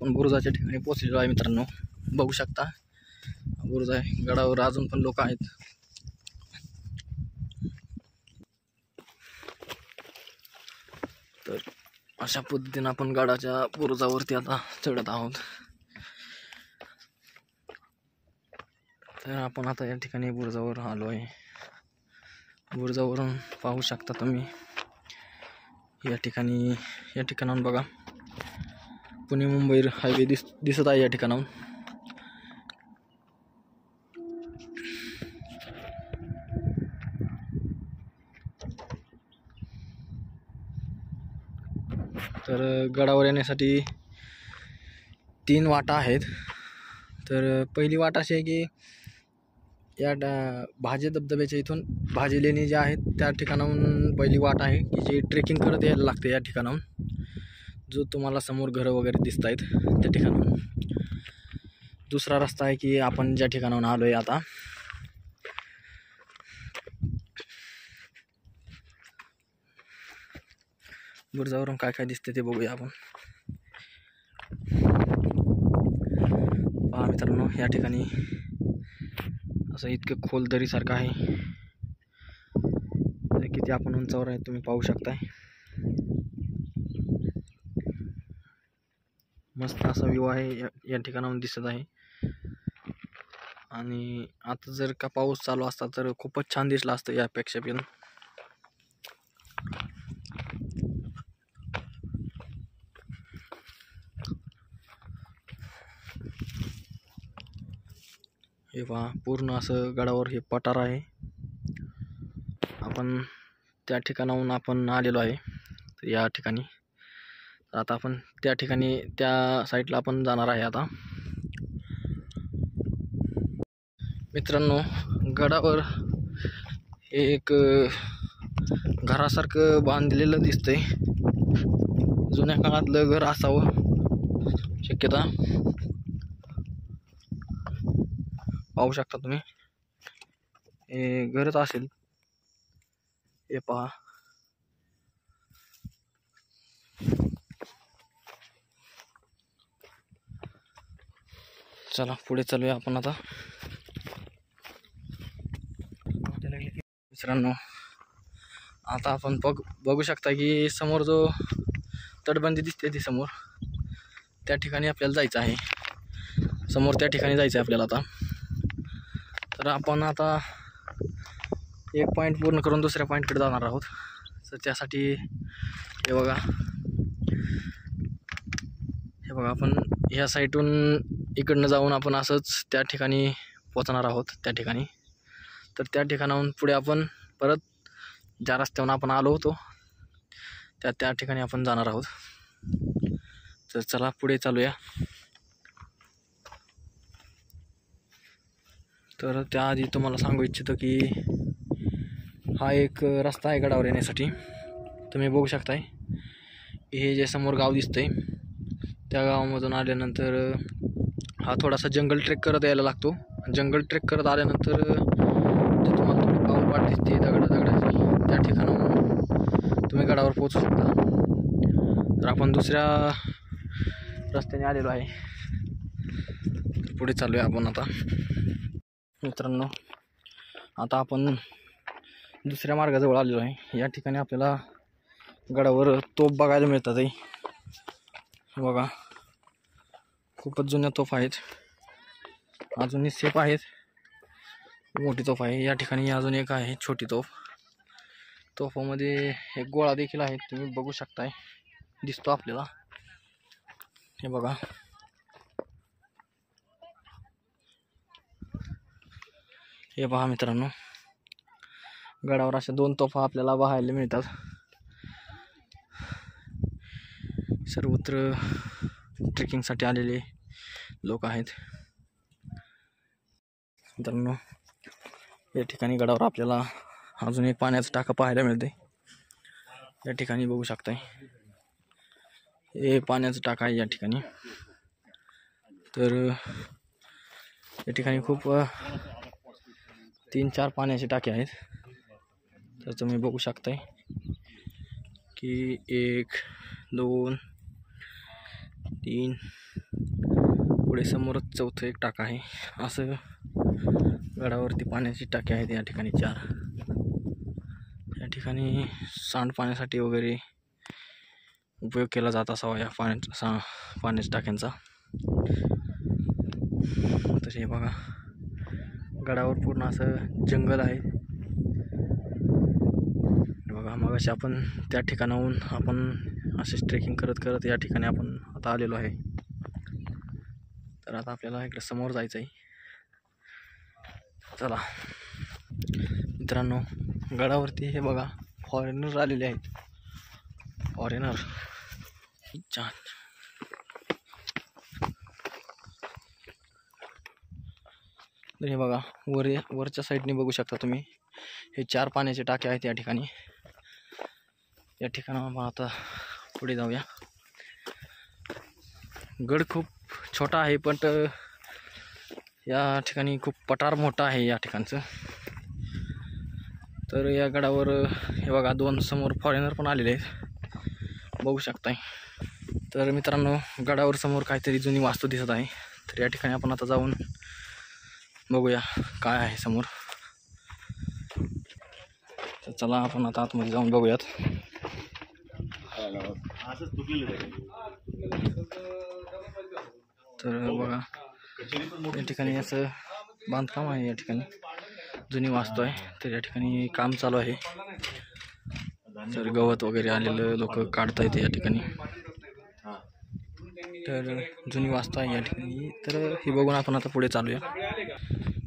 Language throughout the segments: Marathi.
आपण बुरुजाच्या ठिकाणी पोहोचलेलो आहे मित्रांनो. बघू शकता बुरुज आहे. गडावर अजून पण लोक आहेत. तर अशा पद्धतीने आपण गडाच्या बुरुजावरती आता चढत आहोत. तर आपण आता या ठिकाणी बुरुजावर आलो आहे. बुरुजावरून पाहू शकता तुम्ही या ठिकाणाहून बघा पुणे मुंबई हायवे दिसत आहे या ठिकाणाहून. तर गडावर येण्यासाठी 3 वाटा आहेत. तर पहिली वाट अशी आहे की या भाजे धबधब्याच्या इथून भाजे लेणी ज्या आहेत त्या ठिकाणाहून पहिली वाट आहे की जी ट्रेकिंग करत यायला लागते या ठिकाणाहून. जो तुम्हाला समोर घरं वगैरे दिसत आहेत त्या ठिकाणाहून. दुसरा रस्ता आहे की आपण ज्या ठिकाणाहून आलो आहे आता. बुरुजावरून काय काय दिसते ते बघूया आपण. पहा मित्रांनो, या ठिकाणी असं इतकं खोल दरीसारखं आहे. किती आपण उंचावर आहे तुम्ही पाहू शकताय. मस्त असा व्ह्यू आहे या ठिकाणाहून दिसत आहे. आणि आता जर का पाऊस चालू असता तर खूपच छान दिसला असतं यापेक्षा पण. हे पहा पूर्ण असं गडावर हे पठार आहे. आपण त्या ठिकाणाहून आपण आलेलो आहे या ठिकाणी. आता आपण त्या ठिकाणी त्या साईडला आपण जाणार आहे आता. मित्रांनो, गडावर एक घरासारखं बांधलेलं दिसतंय. जुन्या काळातलं घर असावं शक्यता. पाहू शकता तुम्ही, हे घरच असेल. हे पहा, चला पुढे चालूया आपण आता. मित्रांनो, आता आपण बघू शकता की समोर जो तटबंदी दिसते ती समोर, त्या ठिकाणी आपल्याला जायचं आहे. समोर त्या ठिकाणी जायचं आहे आपल्याला आता. तर आपण आता एक पॉईंट पूर्ण करून दुसऱ्या पॉईंटकडे जाणार आहोत. तर त्यासाठी हे बघा आपण ह्या साईडून इकडनं जाऊन आपण असंच त्या ठिकाणी पोहोचणार आहोत त्या ठिकाणी. तर त्या ठिकाणाहून पुढे आपण परत ज्या रस्त्यावरून आपण आलो होतो त्या ठिकाणी आपण जाणार आहोत. तर चला पुढे चालूया. तर त्याआधी तुम्हाला सांगू इच्छितो की हा एक रस्ता आहे गडावर येण्यासाठी. तुम्ही बघू शकताय हे जे समोर गाव दिसतंय त्या गावामधून आल्यानंतर हा थोडासा जंगल ट्रेक करत यायला लागतो. जंगल ट्रेक करत आल्यानंतर जे तुम्हाला थोडी पाऊलवाट दिसते दगडाची, त्या ठिकाणाहून तुम्ही गडावर पोहोचू शकता. तर आपण दुसऱ्या रस्त्याने आलेलो आहे. पुढे चालूया आपण आता. मित्रांनो, आता आपण दुसऱ्या मार्गाजवळ आलेलो आहे. या ठिकाणी आपल्याला गडावर तोफ बघायला मिळतात. बघा, खूपच जुन्या तोफ आहेत. अजूनही सेफ आहेत. मोठी तोफ आहे. या ठिकाणी अजून एक आहे छोटी तोफ. तोफामध्ये एक गोळा देखील आहे, तुम्ही बघू शकताय, दिसतो आपल्याला. हे बघा, हे पहा मित्रांनो, गडावर अशा 2 तोफा आपल्याला पाहायला मिळतात. सर्वत्र ट्रेकिंगसाठी आलेले लोक आहेत. मित्रांनो, या ठिकाणी गडावर आपल्याला अजून एक पाण्याचं टाकं पाहायला मिळते. या ठिकाणी बघू शकताय, हे पाण्याचं टाकं आहे या ठिकाणी. तर या ठिकाणी खूप 3-4 पाण्याचे टाके आहेत. तर तुम्ही बघू शकताय की 1, 2, 3 पुढे समोरच चौथं एक टाका आहे. असं गडावरती पाण्याची टाकी आहेत या ठिकाणी 4. या ठिकाणी सांडपाण्यासाठी वगैरे उपयोग केला जात असावा या पाण्याच्या टाक्यांचा. तर हे बघा, गडावर पूर्ण असं जंगल आहे. बघा, मगाशी आपण त्या ठिकाणाहून आपण असेच ट्रेकिंग करत करत या ठिकाणी आपण आता आलेलो आहे. तर आता आपल्याला इकडे समोर जायचं आहे. चला मित्रांनो, गडावरती हे बघा फॉरेनर आलेले आहेत. फॉरेनर छान. तर हे बघा, वरच्या साईडने बघू शकता तुम्ही, हे 4 पाण्याचे टाके आहेत या ठिकाणी. या ठिकाणी आपण आता पुढे जाऊया. गड खूप छोटा आहे, पण या ठिकाणी खूप पठार मोठा आहे या ठिकाणचं. तर या गडावर हे बघा 2 समोर फॉरेनर पण आलेले आहेत, बघू शकताय. तर मित्रांनो, गडावर समोर काहीतरी जुनी वास्तू दिसत आहे. तर या ठिकाणी आपण आता जाऊन बघूया काय आहे समोर. तर चला आपण आता आतमध्ये जाऊन बघूयात. तर बघा, या ठिकाणी असं बांधकाम आहे. या ठिकाणी जुनी वास्तू आहे. तर या ठिकाणी काम चालू आहे. तर गवत वगैरे आलेलं लोक काढता येते या ठिकाणी. तर जुनी वास्तू आहे या ठिकाणी. तर ही बघून आपण आता पुढे चालूया.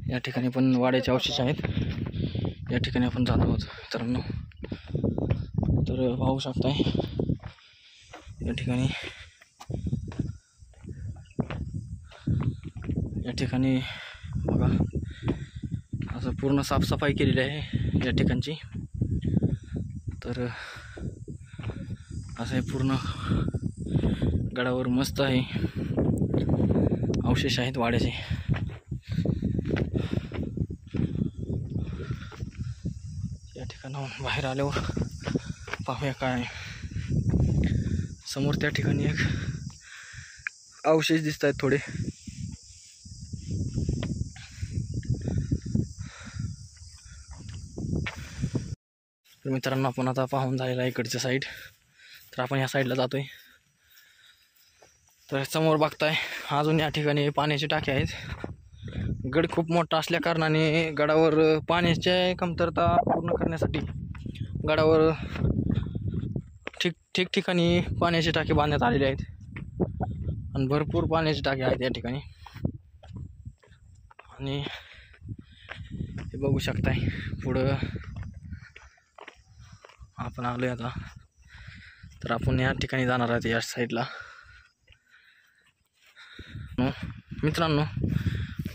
या ठिकाणी पण वाड्याचे अवशेष आहेत. या ठिकाणी आपण जात आहोत मित्रांनो. तर पाहू शकताय या ठिकाणी, या ठिकाणी बघा असं पूर्ण साफसफाई केलेली आहे या ठिकाणची. तर असं हे पूर्ण गडावर मस्त आहे, अवशेष आहेत वाड्याचे. या ठिकाणाहून बाहेर आल्यावर पाहूया काय आहे समोर. त्या ठिकाणी एक अवशेष दिसत आहेत थोडे. तर मित्रांनो, आपण आता पाहून झालेला इकडच्या साईड. तर आपण ह्या साईडला जातोय. तर समोर बघताय अजून या ठिकाणी पाण्याची टाकी आहेत. गड खूप मोठा असल्या कारणाने गडावर पाण्याची कमतरता पूर्ण करण्यासाठी गडावर ठिकठिकाणी पाण्याची टाकी बांधण्यात आलेली आहेत. आणि भरपूर पाण्याची टाकी आहेत या ठिकाणी. आणि हे बघू शकताय पुढं आपण आलोय आता. तर आपण या ठिकाणी जाणार आहोत या साईडला. मित्रांनो,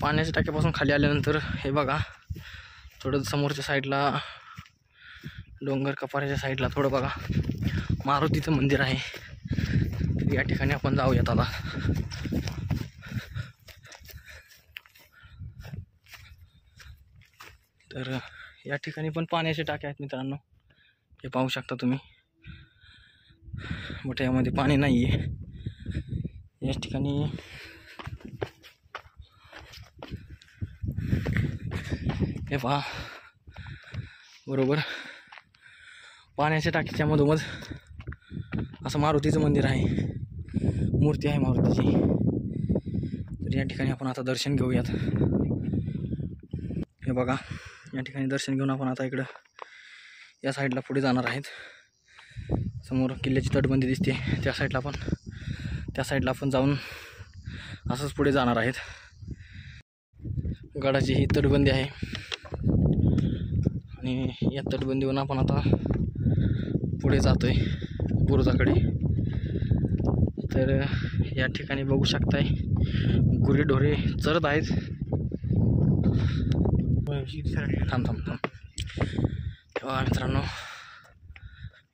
पाण्याच्या टाक्यापासून खाली आल्यानंतर हे बघा, थोडं समोरच्या साईडला डोंगर कपाऱ्याच्या साईडला थोडं बघा मारुतीचं मंदिर आहे. तर या ठिकाणी आपण जाऊयात आता. तर या ठिकाणी पण पाण्याचे टाके आहेत मित्रांनो, हे पाहू शकता तुम्ही. बट यामध्ये पाणी नाही आहे या ठिकाणी. हे पहा, बरोबर पाण्याच्या टाकीच्या मधोमध असं मारुतीचं मंदिर आहे, मूर्ती आहे मारुतीची. तर या ठिकाणी आपण आता दर्शन घेऊयात. हे बघा, या ठिकाणी दर्शन घेऊन आपण आता इकडं या साईडला पुढे जाणार आहेत. समोर किल्ल्याची तटबंदी दिसते, त्या साईडला आपण जाऊन असंच पुढे जाणार आहेत. गडाची ही तटबंदी आहे आणि या तटबंदीवरून आपण आता पुढे जातोय बुरुजाकडे. तर या ठिकाणी बघू शकताय गुरेढोरे चरत आहेत. थांब तेव्हा मित्रांनो,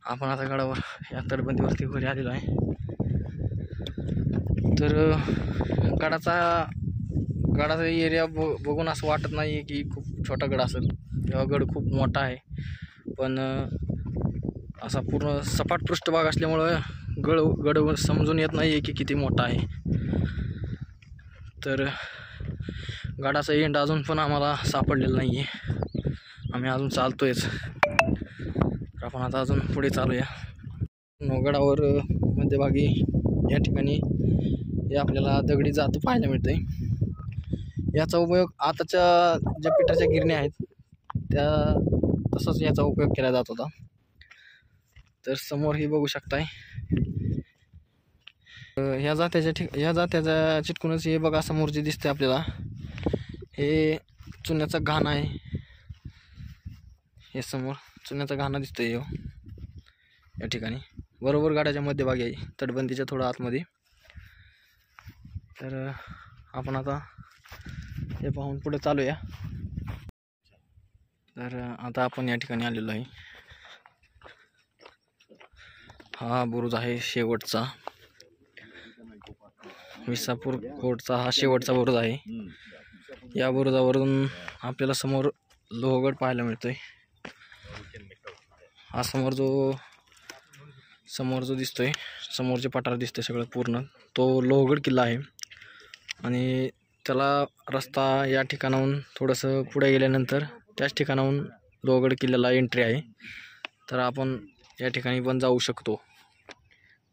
आपण आता गडावर या तटबंदीवरती घरी आलेलो आहे. तर गडाचा एरिया बघून असं वाटत नाही आहे की खूप छोटा गड असेल. तेव्हा गड खूप मोठा आहे, पण असा पूर्ण सपाट पृष्ठभाग असल्यामुळं गड समजून येत नाही आहे की किती मोठा आहे. तर गडाचा एंड अजून पण आम्हाला सापडलेला नाही आहे. आम्ही अजून चालतोयच. तर आपण आता अजून पुढे चालूया. गडावर मध्यभागी या ठिकाणी हे आपल्याला दगडी जात पाहायला मिळते. याचा उपयोग आताच्या ज्या पिठाच्या गिरण्या आहेत त्या तसाच याचा उपयोग केला जात होता. तर समोर ही बघू शकताय ह्या जात्याच्या चिटकूनच हे बघा समोर जे दिसते आपल्याला हे चुन्याचा घाण आहे. हे समोर चुन्याचा घाणा दिसतोय या ठिकाणी बरोबर गाड्याच्या मध्यभागी आहे, तटबंदीच्या थोडं आतमध्ये. तर आपण आता हे पाहून पुढे चालूया. तर आता आपण या ठिकाणी आलेलो आहे. हा बुरुज आहे शेवटचा, विसापूर कोटचा हा शेवटचा बुरुज आहे. या बुरुजावरून आपल्याला समोर लोहगड पाहायला मिळतोय. हा समोर जो दिसतोय, समोरचे पठार दिसतोय सगळं पूर्ण, तो लोहगड किल्ला आहे. आणि त्याला रस्ता या ठिकाणाहून थोडंसं पुढे गेल्यानंतर त्याच ठिकाणाहून लोहगड किल्ल्याला एंट्री आहे. तर आपण या ठिकाणी पण जाऊ शकतो.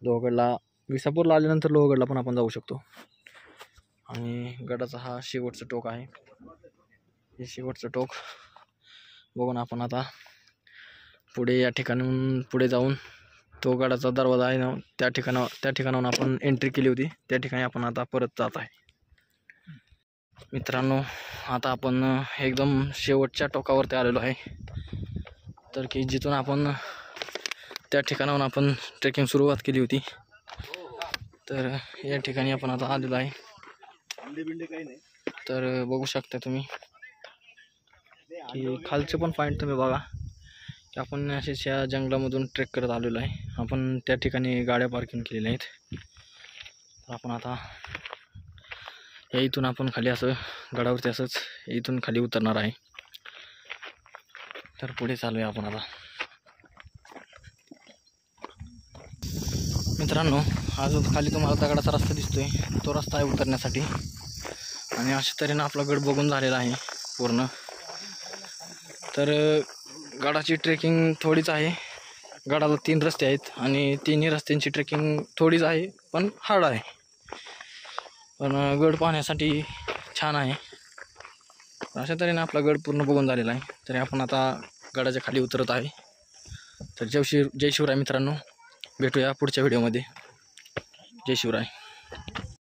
लोहगडला विसापूरला आल्यानंतर लोहगडला पण आपण जाऊ शकतो. आणि गडाचा हा शेवटचं टोक आहे. हे शेवटचं टोक बघून आपण आता पुढे या ठिकाणाहून पुढे जाऊन तो गडाचा दरवाजा आहे ना त्या ठिकाणाहून आपण एंट्री केली होती, त्या ठिकाणी आपण आता परत जात आहे. मित्रांनो, आता आपण एकदम शेवटच्या टोकावरती आलेलो आहे. तर की जिथून आपण त्या ठिकाणाहून आपण ट्रेकिंग सुरुवात केली होती. तर या ठिकाणी आपण आता आलेलो आहे. तर बघू शकता तुम्ही की खालचे पण पॉईंट तुम्ही बघा की आपण असेच या जंगलामधून ट्रेक करत आलेलो आहे. आपण त्या ठिकाणी गाड्या पार्किंग केलेल्या आहेत. तर आपण आता या इथून आपण खाली असं गडावरती असंच इथून खाली उतरणार आहे. तर पुढे चालूया आपण आता. मित्रांनो, अजून खाली तुम्हाला दगडाचा रस्ता दिसतोय, तो रस्ता आहे उतरण्यासाठी. आणि अशा तऱ्हेनं आपला गड बघून झालेला आहे पूर्ण. तर गडाची ट्रेकिंग थोडीच आहे. गडाला 3 रस्ते आहेत आणि तिन्ही रस्त्यांची ट्रेकिंग थोडीच आहे पण हार्ड आहे. पण गड पाहण्यासाठी छान आहे. अशा तऱ्हेने आपला गड पूर्ण बघून झालेला आहे. तरी आपण आता गडाच्या खाली उतरत आहे. तर जय शिवराय मित्रांनो, भेटूया पुढच्या व्हिडिओमध्ये. जय शिवराय.